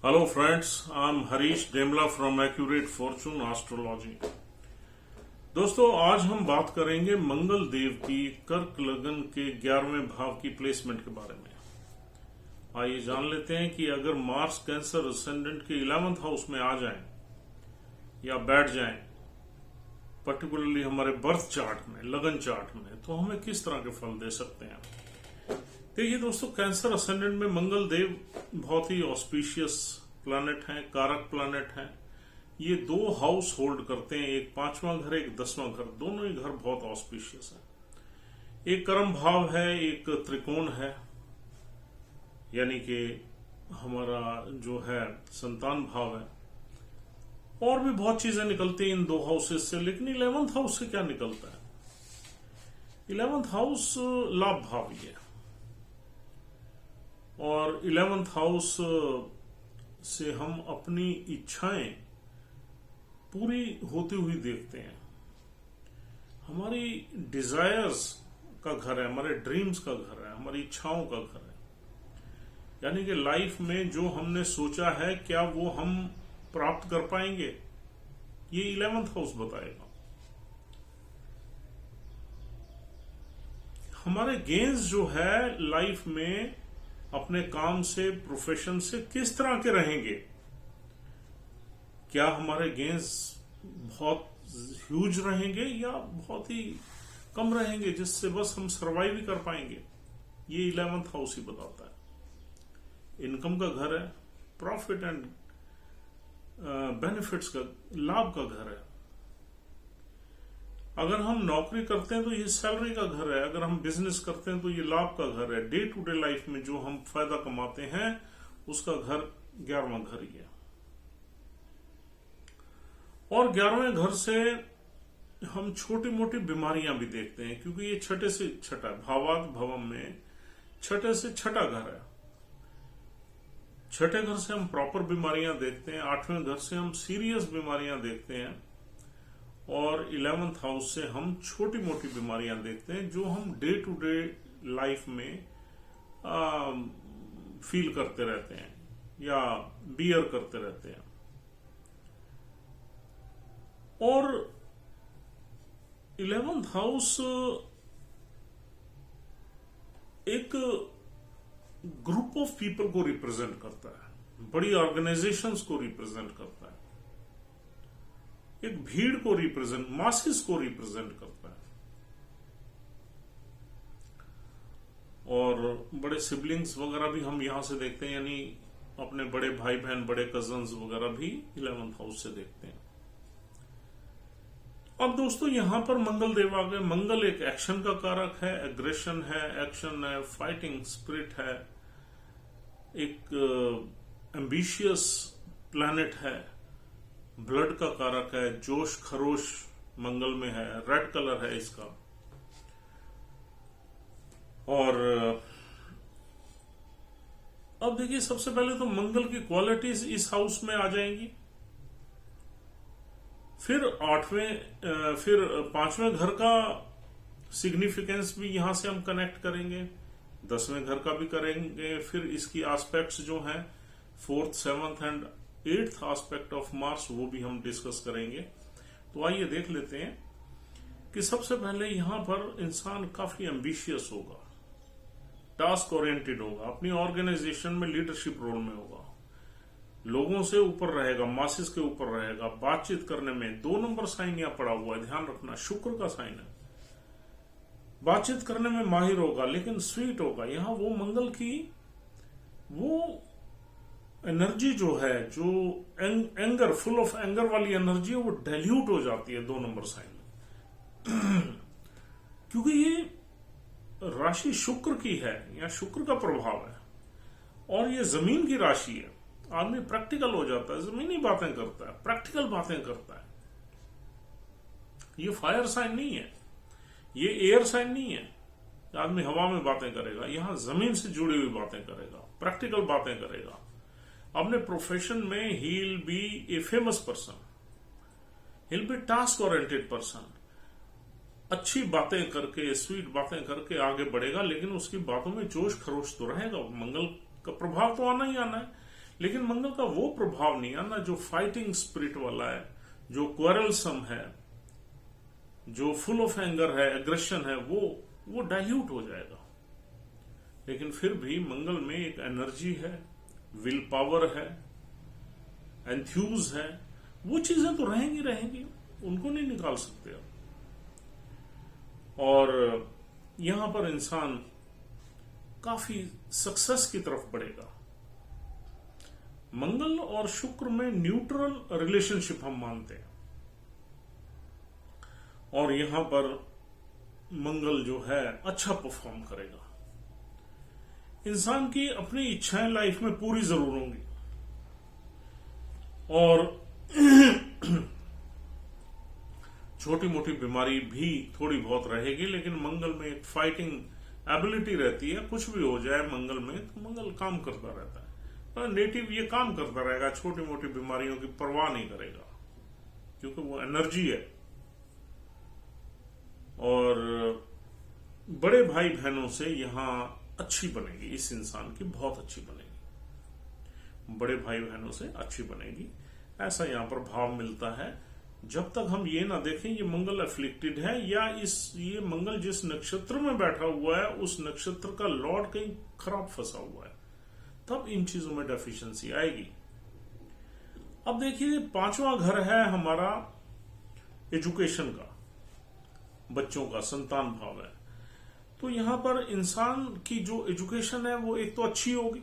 Hello friends, I'm Harish Demla from Accurate Fortune Astrology। दोस्तों आज हम बात करेंगे मंगल देव की कर्क लगन के 11वें भाव की प्लेसमेंट के बारे में। आइए जान लेते हैं कि अगर मार्स कैंसर असेंडेंट के 11th हाउस में आ जाएं या बैठ जाएं, पर्टिकुलरली हमारे बर्थ चार्ट में, लगन चार्ट में, तो हमें किस तरह के फल दे सकते हैं। देखिए दोस्तों, कैंसर असेंडेंट में मंगल देव बहुत ही ऑस्पिशियस प्लैनेट हैं, कारक प्लैनेट हैं। ये 2 हाउस होल्ड करते हैं, एक 5वां घर, एक 10वां घर। दोनों ही घर बहुत ऑस्पिशियस है। एक कर्म भाव है, एक त्रिकोण है, यानी कि हमारा जो है संतान भाव है। और भी बहुत चीजें निकलती हैं इन 2 हाउसेस से, लेकिन 11th हाउस से क्या निकलता है? 11th हाउस लाभ भाव ही है, और 11th हाउस से हम अपनी इच्छाएं पूरी होती हुई देखते हैं। हमारी डिजायर्स का घर है, हमारे ड्रीम्स का घर है, हमारी इच्छाओं का घर है। यानी कि लाइफ में जो हमने सोचा है, क्या वो हम प्राप्त कर पाएंगे, ये 11th हाउस बताएगा। हमारे गेन्स जो है लाइफ में अपने काम से, प्रोफेशन से किस तरह के रहेंगे। क्या हमारे गेन्स बहुत ह्यूज रहेंगे या बहुत ही कम रहेंगे, जिससे बस हम सरवाइव ही कर पाएंगे, ये 11th हाउस ही बताता है। इनकम का घर है, प्रॉफिट एंड बेनिफिट्स का, लाभ का घर है। अगर हम नौकरी करते हैं तो ये सैलरी का घर है, अगर हम बिजनेस करते हैं तो ये लाभ का घर है। डे टू डे लाइफ में जो हम फायदा कमाते हैं उसका घर 11वां घर ही है। और 11वें घर से हम छोटी मोटी बीमारियां भी देखते हैं, क्योंकि ये छठे से छठा, भावात भवम में छठे से छठा घर है। छठे घर से हम प्रॉपर बीमारियां देखते हैं, 8वें घर से हम सीरियस बीमारियां देखते हैं, और 11th हाउस से हम छोटी मोटी बीमारियां देखते हैं जो हम डे टू डे लाइफ में फील करते रहते हैं या बियर करते रहते हैं। और 11th हाउस एक ग्रुप ऑफ पीपल को रिप्रेजेंट करता है, बड़ी ऑर्गेनाइजेशंस को रिप्रेजेंट करता है, एक भीड़ को रिप्रेजेंट, मासेस को रिप्रेजेंट करता है। और बड़े सिबलिंग्स वगैरह भी हम यहां से देखते हैं, यानी अपने बड़े भाई बहन, बड़े कजन्स वगैरह भी 11th हाउस से देखते हैं। अब दोस्तों यहां पर मंगल देव आ गए। मंगल एक एक्शन का कारक है, एग्रेशन है, एक्शन है, फाइटिंग स्पिरिट है, एक एम्बिशियस प्लैनेट है, ब्लड का कारक है, जोश खरोश मंगल में है, रेड कलर है इसका। और अब देखिए, सबसे पहले तो मंगल की क्वालिटीज इस हाउस में आ जाएंगी, फिर 5वें घर का सिग्निफिकेंस भी यहां से हम कनेक्ट करेंगे, 10वें घर का भी करेंगे, फिर इसकी एस्पेक्ट्स जो हैं 4th, 7th and 8th aspect of Mars, वो भी हम डिस्कस करेंगे। तो आइए देख लेते हैं कि सबसे पहले यहां पर इंसान काफी एम्बिशियस होगा, टास्क ओरिएंटेड होगा, अपनी ऑर्गेनाइजेशन में लीडरशिप रोल में होगा, लोगों से ऊपर रहेगा, मासेस के ऊपर रहेगा, बातचीत करने में 2 नंबर साइन यहां पड़ा हुआ है, ध्यान रखना, शुक्र का साइन है। बातचीत करने में माहिर होगा, लेकिन स्वीट होगा। यहां वो मंगल की वो एनर्जी जो है, जो एंगर, फुल ऑफ एंगर वाली एनर्जी है, वो डाइल्यूट हो जाती है 2 नंबर साइन में क्योंकि ये राशि शुक्र की है, या शुक्र का प्रभाव है, और ये जमीन की राशि है। आदमी प्रैक्टिकल हो जाता है, जमीनी बातें करता है, प्रैक्टिकल बातें करता है। ये फायर साइन नहीं है, ये एयर साइन नहीं है। आदमी हवा में बातें करेगा, यहां जमीन से जुड़ी हुई बातें करेगा, प्रैक्टिकल बातें करेगा। अपने प्रोफेशन में he will be a famous person, he will be task oriented person. अच्छी बातें करके, स्वीट बातें करके आगे बढ़ेगा, लेकिन उसकी बातों में जोश खरोश तो रहेगा। मंगल का प्रभाव तो आना ही आना है, लेकिन मंगल का वो प्रभाव नहीं आना जो फाइटिंग स्पिरिट वाला है, जो क्वेरलसम है, जो फुल ऑफ एंगर है, एग्रेशन है, वो डाइल्यूट हो जाएगा। लेकिन फिर भी मंगल में एक एनर्जी है, विल पावर है, एंथ्यूज है, वो चीजें तो रहेंगी, उनको नहीं निकाल सकते आप। और यहां पर इंसान काफी सक्सेस की तरफ बढ़ेगा। मंगल और शुक्र में न्यूट्रल रिलेशनशिप हम मानते हैं, और यहां पर मंगल जो है अच्छा परफॉर्म करेगा। इंसान की अपनी इच्छाएं लाइफ में पूरी जरूर होंगी, और छोटी मोटी बीमारी भी थोड़ी बहुत रहेगी, लेकिन मंगल में एक फाइटिंग एबिलिटी रहती है। कुछ भी हो जाए मंगल में, तो मंगल काम करता रहता है। पर नेटिव ये काम करता रहेगा, छोटी मोटी बीमारियों की परवाह नहीं करेगा, क्योंकि वो एनर्जी है। और बड़े भाई बहनों से यहां अच्छी बनेगी, इस इंसान की बहुत अच्छी बनेगी, बड़े भाई बहनों से अच्छी बनेगी, ऐसा यहां पर भाव मिलता है। जब तक हम ये ना देखें ये मंगल अफ्लिक्टेड है, या ये मंगल जिस नक्षत्र में बैठा हुआ है उस नक्षत्र का लॉर्ड कहीं खराब फंसा हुआ है, तब इन चीजों में डेफिशिएंसी आएगी। अब देखिए, 5वां घर है हमारा एजुकेशन का, बच्चों का, संतान भाव है। तो यहां पर इंसान की जो एजुकेशन है वो एक तो अच्छी होगी,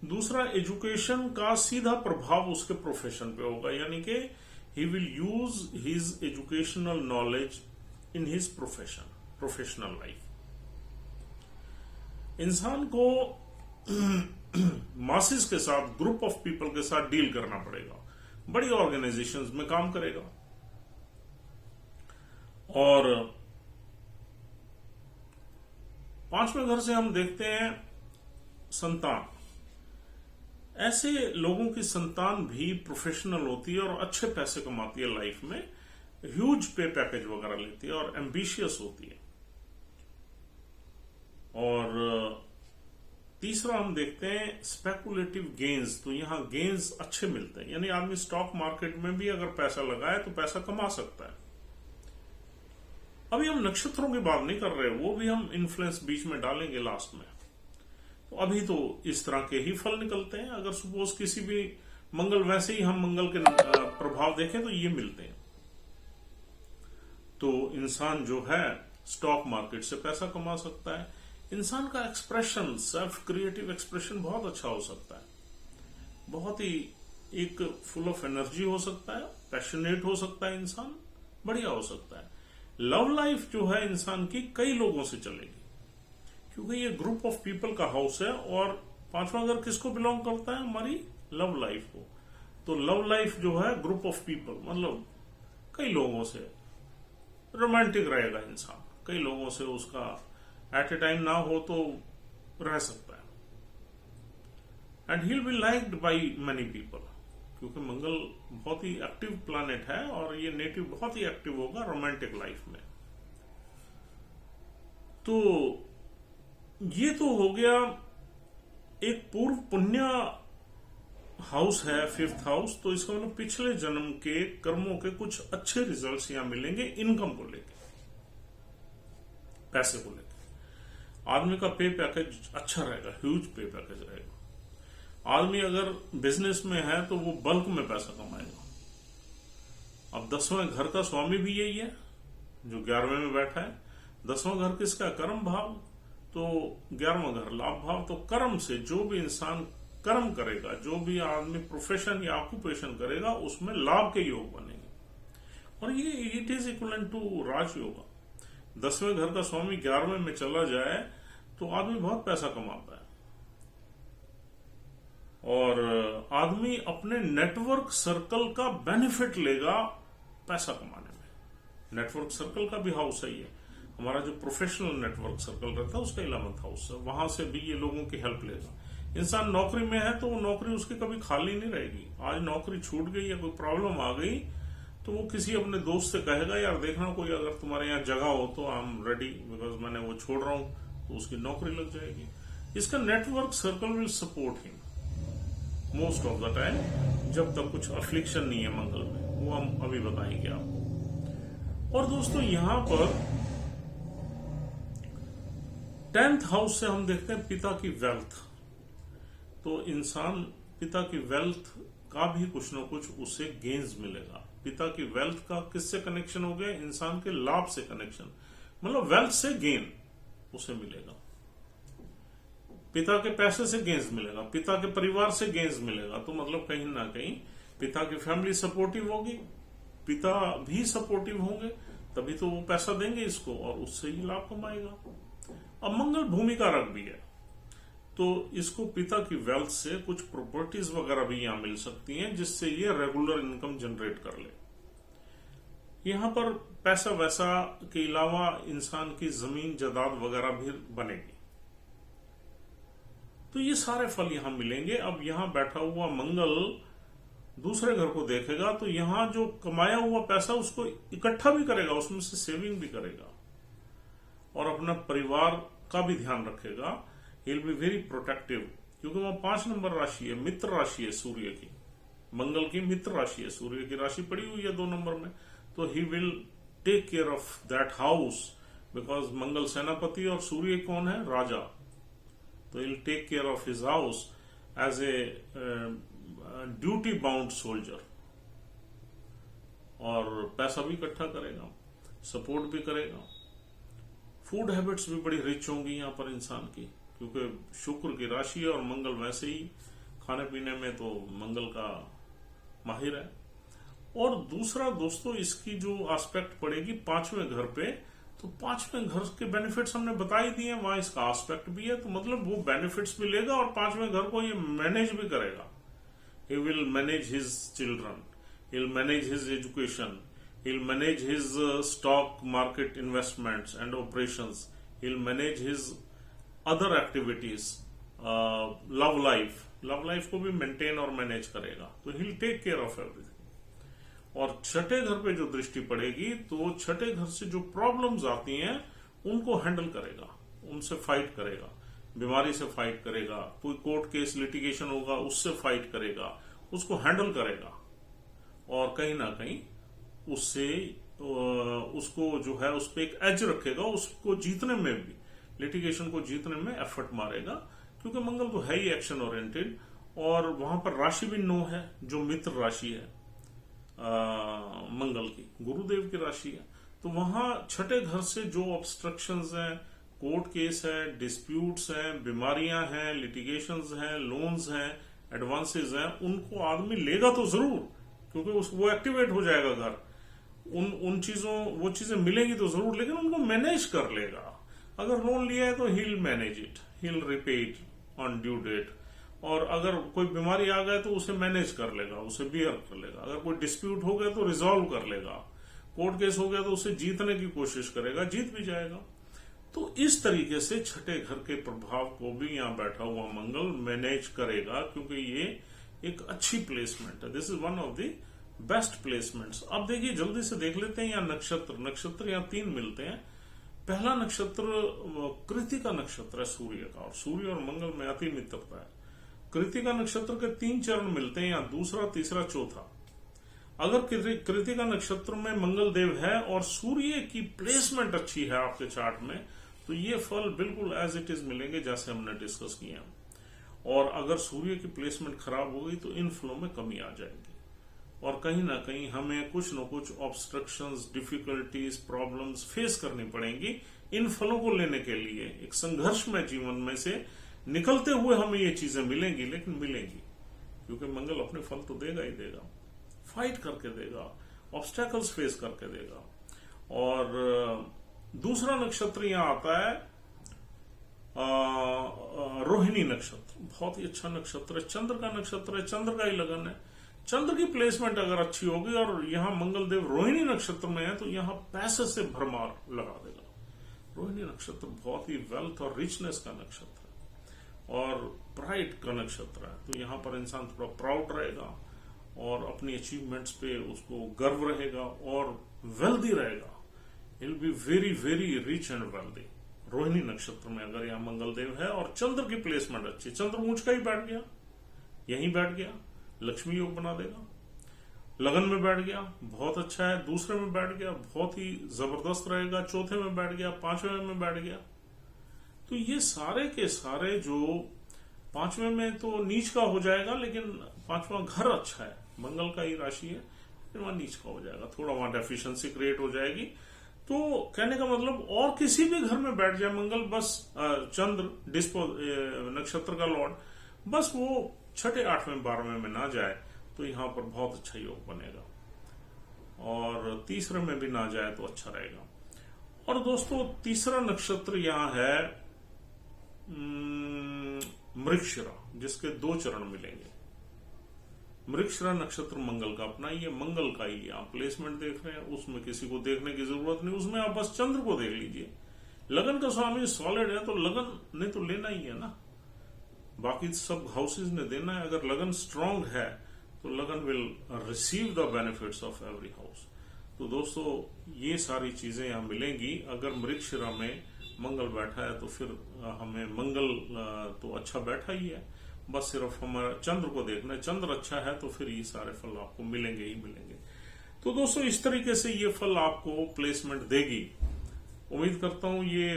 दूसरा एजुकेशन का सीधा प्रभाव उसके प्रोफेशन पे होगा, यानी कि he will use his educational knowledge in his professional life. इंसान को मासेस के साथ, ग्रुप ऑफ पीपल के साथ डील करना पड़ेगा, बड़ी ऑर्गेनाइजेशंस में काम करेगा। और 5वें घर से हम देखते हैं संतान। ऐसे लोगों की संतान भी प्रोफेशनल होती है और अच्छे पैसे कमाती है लाइफ में, ह्यूज पे पैकेज वगैरह लेती है और एम्बिशियस होती है। और तीसरा हम देखते हैं स्पेकुलेटिव गेन्स। तो यहां गेन्स अच्छे मिलते हैं, यानी आदमी स्टॉक मार्केट में भी अगर पैसा लगाए तो पैसा कमा सकता है। अभी हम नक्षत्रों की बात नहीं कर रहे, वो भी हम इन्फ्लुएंस बीच में डालेंगे लास्ट में। तो अभी तो इस तरह के ही फल निकलते हैं। अगर सपोज किसी भी मंगल, वैसे ही हम मंगल के प्रभाव देखें तो ये मिलते हैं। तो इंसान जो है स्टॉक मार्केट से पैसा कमा सकता है। इंसान का एक्सप्रेशन, सेल्फ क्रिएटिव एक्सप्रेशन बहुत अच्छा हो सकता है, बहुत ही एक फुल ऑफ एनर्जी हो सकता है, पैशनेट हो सकता है, इंसान बढ़िया हो सकता है। लव लाइफ जो है इंसान की कई लोगों से चलेगी, क्योंकि ये ग्रुप ऑफ पीपल का हाउस है। और 5वां घर किसको बिलोंग करता है? हमारी लव लाइफ को। तो लव लाइफ जो है ग्रुप ऑफ पीपल, मतलब कई लोगों से रोमांटिक रहेगा इंसान, कई लोगों से उसका एट ए टाइम ना हो तो रह सकता है। And he will be liked by many people, क्योंकि मंगल बहुत ही एक्टिव प्लैनेट है और ये नेटिव बहुत ही एक्टिव होगा रोमांटिक लाइफ में। तो ये तो हो गया एक पूर्व पुण्य हाउस है, 5th हाउस। तो इसका मतलब पिछले जन्म के कर्मों के कुछ अच्छे रिजल्ट्स यहां मिलेंगे, इनकम को लेकर, पैसे को लेकर। आदमी का पे पैकेज अच्छा रहेगा, ह्यूज पे पैकेज रहेगा। आदमी अगर बिजनेस में है तो वो बल्क में पैसा कमाएगा। अब 10वें घर का स्वामी भी यही है जो 11वें में बैठा है। 10वां घर किसका? कर्म भाव। तो 11वां घर लाभ भाव। तो कर्म से जो भी इंसान कर्म करेगा, जो भी आदमी प्रोफेशन या ऑक्यूपेशन करेगा, उसमें लाभ के योग बनेंगे। और ये इट इज इक्वलेंट टू राजयोग। 10वें घर का स्वामी 11वें में चला जाए तो आदमी बहुत पैसा कमाता है। और आदमी अपने नेटवर्क सर्कल का बेनिफिट लेगा पैसा कमाने में। नेटवर्क सर्कल का भी हाउस है ये। हमारा जो प्रोफेशनल नेटवर्क सर्कल रहता है उसका 11th हाउस है, वहां से भी ये लोगों की हेल्प लेगा। इंसान नौकरी में है तो वो नौकरी उसकी कभी खाली नहीं रहेगी। आज नौकरी छूट गई या कोई प्रॉब्लम आ गई तो वो किसी अपने दोस्त से कहेगा, यार देखना कोई अगर तुम्हारे यहाँ जगह हो तो आई एम रेडी, बिकॉज मैंने वो छोड़ रहा हूं, तो उसकी नौकरी लग जाएगी। इसका network circle will support him. Most of the time, जब तक कुछ अफ्लिक्शन नहीं है मंगल में, वो हम अभी बताएंगे आपको। और दोस्तों यहां पर 10th हाउस से हम देखते हैं पिता की वेल्थ। तो इंसान पिता की वेल्थ का भी कुछ ना कुछ उसे गेन्स मिलेगा। पिता की वेल्थ का किससे कनेक्शन हो गया? इंसान के लाभ से कनेक्शन, मतलब वेल्थ से गेन उसे मिलेगा, पिता के पैसे से गेन्स मिलेगा, पिता के परिवार से गेन्स मिलेगा। तो मतलब कहीं ना कहीं पिता की फैमिली सपोर्टिव होगी, पिता भी सपोर्टिव होंगे, तभी तो वो पैसा देंगे इसको और उससे ही लाभ कमाएगा। अब मंगल भूमि का कारक भी है, तो इसको पिता की वेल्थ से कुछ प्रॉपर्टीज वगैरह भी यहां मिल सकती हैं, जिससे ये रेगुलर इनकम जनरेट कर ले। यहां पर पैसा वैसा के अलावा इंसान की जमीन जायदाद वगैरह भी बनेगी। तो ये सारे फल यहां मिलेंगे। अब यहां बैठा हुआ मंगल दूसरे घर को देखेगा, तो यहां जो कमाया हुआ पैसा उसको इकट्ठा भी करेगा, उसमें से सेविंग भी करेगा और अपना परिवार का भी ध्यान रखेगा। He will be very protective, क्योंकि वह 5 नंबर राशि है, मित्र राशि है सूर्य की, मंगल की मित्र राशि है, सूर्य की राशि पड़ी हुई है 2 नंबर में। तो he will take care of that house, because Mangal सेनापति और सूर्य कौन है? राजा। तो he'll take care of his house as a duty bound soldier, और पैसा भी इकट्ठा करेगा, सपोर्ट भी करेगा। फूड हैबिट्स भी बड़ी रिच होंगी यहाँ पर इंसान की, क्योंकि शुक्र की राशि है और मंगल वैसे ही खाने पीने में तो मंगल का माहिर है। और दूसरा दोस्तों, इसकी जो एस्पेक्ट पड़ेगी 5वें घर पे, तो 5वें घर के बेनिफिट्स हमने बता ही दिए, वहां इसका एस्पेक्ट भी है, तो मतलब वो बेनिफिट्स भी लेगा और 5वें घर को ये मैनेज भी करेगा। He will manage his children, he will manage his education, he will manage his stock market investments and operations, he will manage his other activities, love life को भी मेंटेन और मैनेज करेगा। तो he will take care of everything. और छठे घर पे जो दृष्टि पड़ेगी, तो छठे घर से जो प्रॉब्लम्स आती हैं उनको हैंडल करेगा, उनसे फाइट करेगा, बीमारी से फाइट करेगा, कोई कोर्ट केस लिटिगेशन होगा उससे फाइट करेगा, उसको हैंडल करेगा और कहीं ना कहीं उससे उसको जो है उस पर एक एज रखेगा, उसको जीतने में भी, लिटिगेशन को जीतने में एफर्ट मारेगा, क्योंकि मंगल तो है ही एक्शन ओरिएंटेड। और वहां पर राशि भी 9 है, जो मित्र राशि है मंगल की, गुरुदेव की राशि है। तो वहां छठे घर से जो ऑब्स्ट्रक्शंस हैं, कोर्ट केस है, डिस्प्यूट्स हैं, बीमारियां हैं, लिटिगेशंस हैं, लोन्स हैं, एडवांसेस हैं, उनको आदमी लेगा तो जरूर, क्योंकि वो एक्टिवेट हो जाएगा घर, उन चीजों वो चीजें मिलेंगी तो जरूर, लेकिन उनको मैनेज कर लेगा। अगर लोन लिया है तो he will manage it, he will repay it on due date. और अगर कोई बीमारी आ गए तो उसे मैनेज कर लेगा, उसे बियर कर लेगा। अगर कोई डिस्प्यूट हो गया तो रिजॉल्व कर लेगा, कोर्ट केस हो गया तो उसे जीतने की कोशिश करेगा, जीत भी जाएगा। तो इस तरीके से छठे घर के प्रभाव को भी यहां बैठा हुआ मंगल मैनेज करेगा, क्योंकि ये एक अच्छी प्लेसमेंट है। This is one of the best placements. अब देखिए जल्दी से देख लेते हैं यहाँ नक्षत्र यहाँ 3 मिलते हैं। पहला नक्षत्र कृतिका नक्षत्र है सूर्य का, और सूर्य और मंगल में अति मित्रता है। कृतिका नक्षत्र के 3 चरण मिलते हैं, यहाँ दूसरा, तीसरा, चौथा। अगर कृतिका नक्षत्र में मंगल देव है और सूर्य की प्लेसमेंट अच्छी है आपके चार्ट में, तो ये फल बिल्कुल एज इट इज मिलेंगे जैसे हमने डिस्कस किया। और अगर सूर्य की प्लेसमेंट खराब हो गई तो इन फलों में कमी आ जाएगी और कहीं ना कहीं हमें कुछ न कुछ ऑब्स्ट्रक्शंस, डिफिकल्टीज, प्रॉब्लम्स फेस करनी पड़ेंगी इन फलों को लेने के लिए। एक संघर्ष में जीवन में से निकलते हुए हमें ये चीजें मिलेंगी, लेकिन मिलेंगी, क्योंकि मंगल अपने फल तो देगा ही देगा, फाइट करके देगा, ऑब्स्टेकल्स फेस करके देगा। और दूसरा नक्षत्र यहां आता है रोहिणी नक्षत्र। बहुत ही अच्छा नक्षत्र है, चंद्र का नक्षत्र है, चंद्र का ही लगन है। चंद्र की प्लेसमेंट अगर अच्छी होगी और यहां मंगल देव रोहिणी नक्षत्र में है, तो यहां पैसे से भरमार लगा देगा। रोहिणी नक्षत्र बहुत ही वेल्थ और रिचनेस का नक्षत्र है और प्राइड का नक्षत्र है। तो यहां पर इंसान थोड़ा प्राउड रहेगा और अपनी अचीवमेंट्स पे उसको गर्व रहेगा और वेल्दी रहेगा। Will be very very rich and wealthy. Rohini नक्षत्र में अगर यहां मंगल देव है और चंद्र की प्लेसमेंट अच्छी, चंद्र ऊंच का ही बैठ गया, यहीं बैठ गया, लक्ष्मी योग बना देगा। लगन में बैठ गया, बहुत अच्छा है। दूसरे में बैठ गया, बहुत ही जबरदस्त रहेगा। चौथे में बैठ गया, पांचवें में बैठ गया। तो ये सारे के सारे जो पांचवें में तो नीच का हो जाएगा, लेकिन पांचवा घर अच्छा है, मंगल का ही राशि है, फिर वहां नीच का हो जाएगा, थोड़ा वहां डेफिशिएंसी क्रिएट हो जाएगी। तो कहने का मतलब और किसी भी घर में बैठ जाए मंगल, बस चंद्र नक्षत्र का लॉर्ड, बस वो छठे, आठवें, 12वें में ना जाए तो यहां पर बहुत अच्छा योग बनेगा, और तीसरे में भी ना जाए तो अच्छा रहेगा। और दोस्तों तीसरा नक्षत्र यहां है मृगशिरा, जिसके 2 चरण मिलेंगे। मृगशिरा नक्षत्र मंगल का अपना ही है, मंगल का ही आप प्लेसमेंट देख रहे हैं, उसमें किसी को देखने की जरूरत नहीं, उसमें आप बस चंद्र को देख लीजिए। लगन का स्वामी सॉलिड है तो लगन ने तो लेना ही है ना, बाकी सब हाउसेज ने देना है। अगर लगन स्ट्रांग है तो लगन will receive the benefits of every house. तो दोस्तों ये सारी चीजें यहां मिलेंगी। अगर मृगशिरा में मंगल बैठा है तो फिर हमें मंगल तो अच्छा बैठा ही है, बस सिर्फ हमारा चंद्र को देखना है। चंद्र अच्छा है तो फिर ये सारे फल आपको मिलेंगे ही मिलेंगे। तो दोस्तों इस तरीके से ये फल आपको प्लेसमेंट देगी। उम्मीद करता हूं ये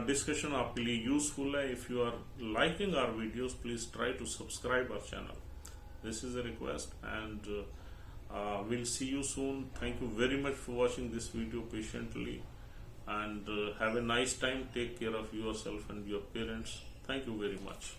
डिस्कशन आपके लिए यूजफुल है। If you are liking our videos, please try to subscribe our channel. This is a request, and we'll see you soon. Thank you very much for watching this video patiently, and have a nice time. Take care of yourself and your parents. Thank you very much.